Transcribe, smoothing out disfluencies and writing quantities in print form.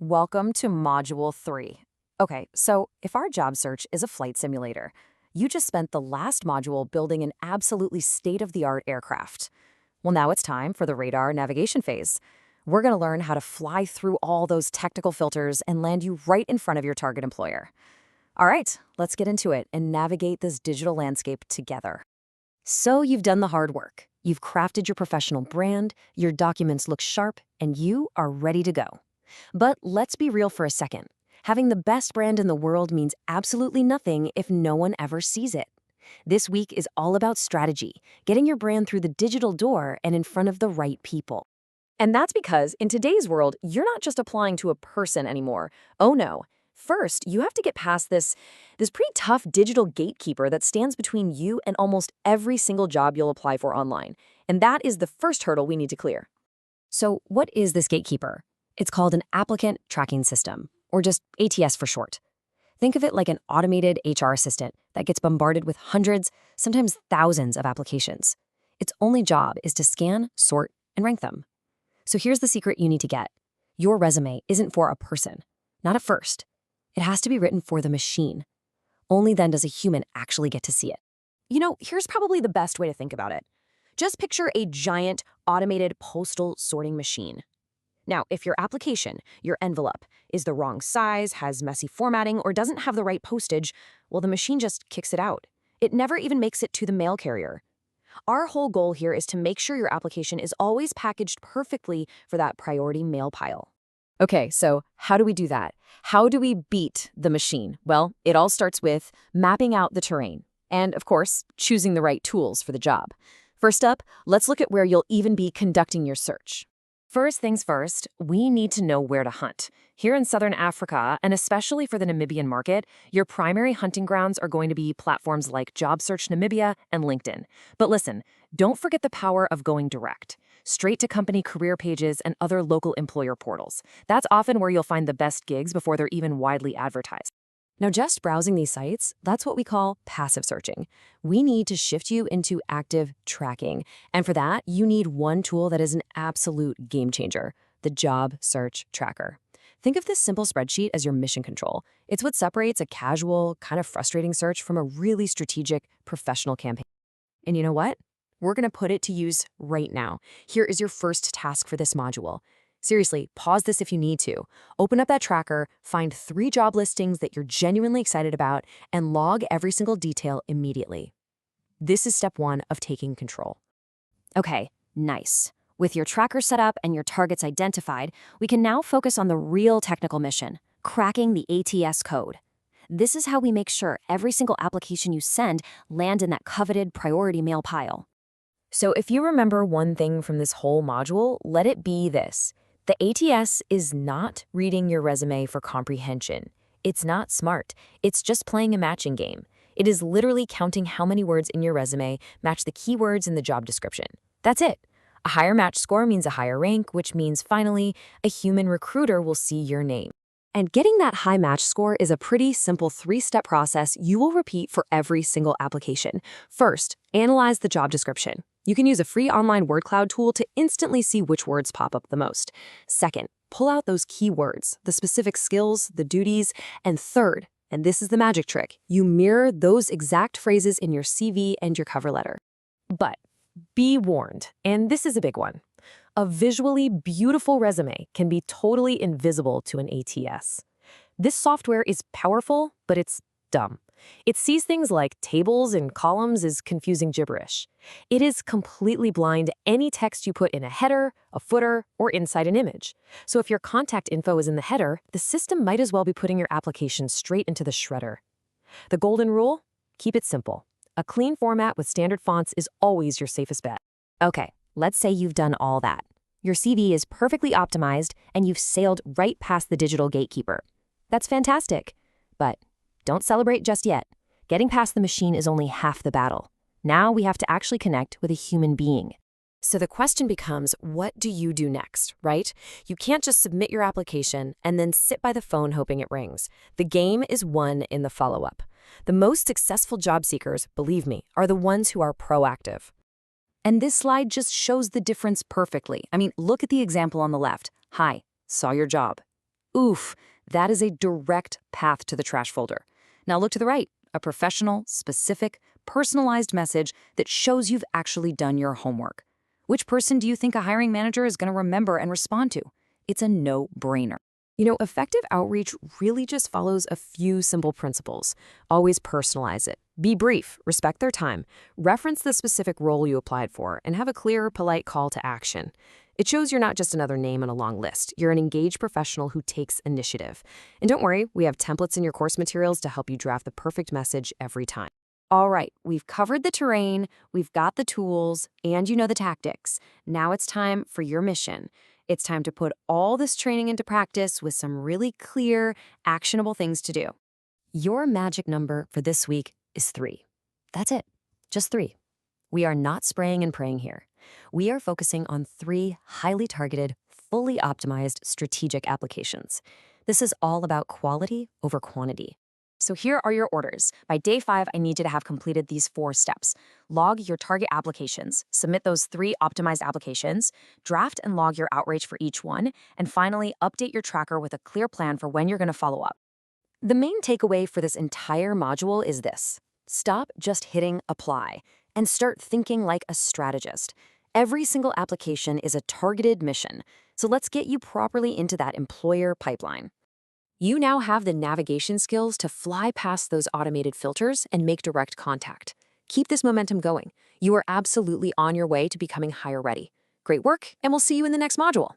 Welcome to Module 3. Okay, so if our job search is a flight simulator, you just spent the last module building an absolutely state-of-the-art aircraft. Well, now it's time for the radar navigation phase. We're going to learn how to fly through all those technical filters and land you right in front of your target employer. All right, let's get into it and navigate this digital landscape together. So you've done the hard work. You've crafted your professional brand, your documents look sharp, and you are ready to go. But let's be real for a second. Having the best brand in the world means absolutely nothing if no one ever sees it. This week is all about strategy, getting your brand through the digital door and in front of the right people. And that's because in today's world, you're not just applying to a person anymore. Oh no. First, you have to get past this pretty tough digital gatekeeper that stands between you and almost every single job you'll apply for online. And that is the first hurdle we need to clear. So what is this gatekeeper? It's called an Applicant Tracking System, or just ATS for short. Think of it like an automated HR assistant that gets bombarded with hundreds, sometimes thousands of applications. Its only job is to scan, sort, and rank them. So here's the secret you need to get. Your resume isn't for a person, not at first. It has to be written for the machine. Only then does a human actually get to see it. You know, here's probably the best way to think about it. Just picture a giant automated postal sorting machine. Now, if your application, your envelope, is the wrong size, has messy formatting, or doesn't have the right postage, well, the machine just kicks it out. It never even makes it to the mail carrier. Our whole goal here is to make sure your application is always packaged perfectly for that priority mail pile. Okay, so how do we do that? How do we beat the machine? Well, it all starts with mapping out the terrain and, of course, choosing the right tools for the job. First up, let's look at where you'll even be conducting your search. First things first, we need to know where to hunt. Here in Southern Africa, and especially for the Namibian market, your primary hunting grounds are going to be platforms like Job Search Namibia and LinkedIn. But listen, don't forget the power of going direct. Straight to company career pages and other local employer portals. That's often where you'll find the best gigs before they're even widely advertised. Now, just browsing these sites, that's what we call passive searching. We need to shift you into active tracking. And for that, you need one tool that is an absolute game changer, the Job Search Tracker. Think of this simple spreadsheet as your mission control. It's what separates a casual, kind of frustrating search from a really strategic, professional campaign. And you know what? We're going to put it to use right now. Here is your first task for this module. Seriously, pause this if you need to. Open up that tracker, find 3 job listings that you're genuinely excited about, and log every single detail immediately. This is step 1 of taking control. Okay, nice. With your tracker set up and your targets identified, we can now focus on the real technical mission, cracking the ATS code. This is how we make sure every single application you send land in that coveted priority mail pile. So if you remember one thing from this whole module, let it be this. The ATS is not reading your resume for comprehension. It's not smart. It's just playing a matching game. It is literally counting how many words in your resume match the keywords in the job description. That's it. A higher match score means a higher rank, which means finally, a human recruiter will see your name. And getting that high match score is a pretty simple 3-step process you will repeat for every single application. First, analyze the job description. You can use a free online word cloud tool to instantly see which words pop up the most. Second, pull out those keywords, the specific skills, the duties. And third, and this is the magic trick, you mirror those exact phrases in your CV and your cover letter. But be warned, and this is a big one. A visually beautiful resume can be totally invisible to an ATS. This software is powerful, but it's dumb. It sees things like tables and columns as confusing gibberish. It is completely blind to any text you put in a header, a footer, or inside an image. So if your contact info is in the header, the system might as well be putting your application straight into the shredder. The golden rule? Keep it simple. A clean format with standard fonts is always your safest bet. Okay, let's say you've done all that. Your CV is perfectly optimized, and you've sailed right past the digital gatekeeper. That's fantastic. But don't celebrate just yet. Getting past the machine is only half the battle. Now we have to actually connect with a human being. So the question becomes, what do you do next, right? You can't just submit your application and then sit by the phone hoping it rings. The game is won in the follow-up. The most successful job seekers, believe me, are the ones who are proactive. And this slide just shows the difference perfectly. I mean, look at the example on the left. Hi, saw your job. Oof, that is a direct path to the trash folder. Now look to the right, a professional, specific, personalized message that shows you've actually done your homework. Which person do you think a hiring manager is going to remember and respond to? It's a no-brainer. Effective outreach really just follows a few simple principles. Always personalize it. Be brief, respect their time, reference the specific role you applied for, and have a clear, polite call to action. It shows you're not just another name on a long list. You're an engaged professional who takes initiative. And don't worry, we have templates in your course materials to help you draft the perfect message every time. All right, we've covered the terrain, we've got the tools, and you know the tactics. Now it's time for your mission. It's time to put all this training into practice with some really clear, actionable things to do. Your magic number for this week is 3. That's it, just 3. We are not spraying and praying here. We are focusing on 3 highly targeted, fully optimized strategic applications. This is all about quality over quantity. So here are your orders. By day 5, I need you to have completed these 4 steps. Log your target applications, submit those 3 optimized applications, draft and log your outreach for each one, and finally, update your tracker with a clear plan for when you're going to follow up. The main takeaway for this entire module is this. Stop just hitting apply and start thinking like a strategist. Every single application is a targeted mission, so let's get you properly into that employer pipeline. You now have the navigation skills to fly past those automated filters and make direct contact. Keep this momentum going. You are absolutely on your way to becoming hire ready. Great work, and we'll see you in the next module.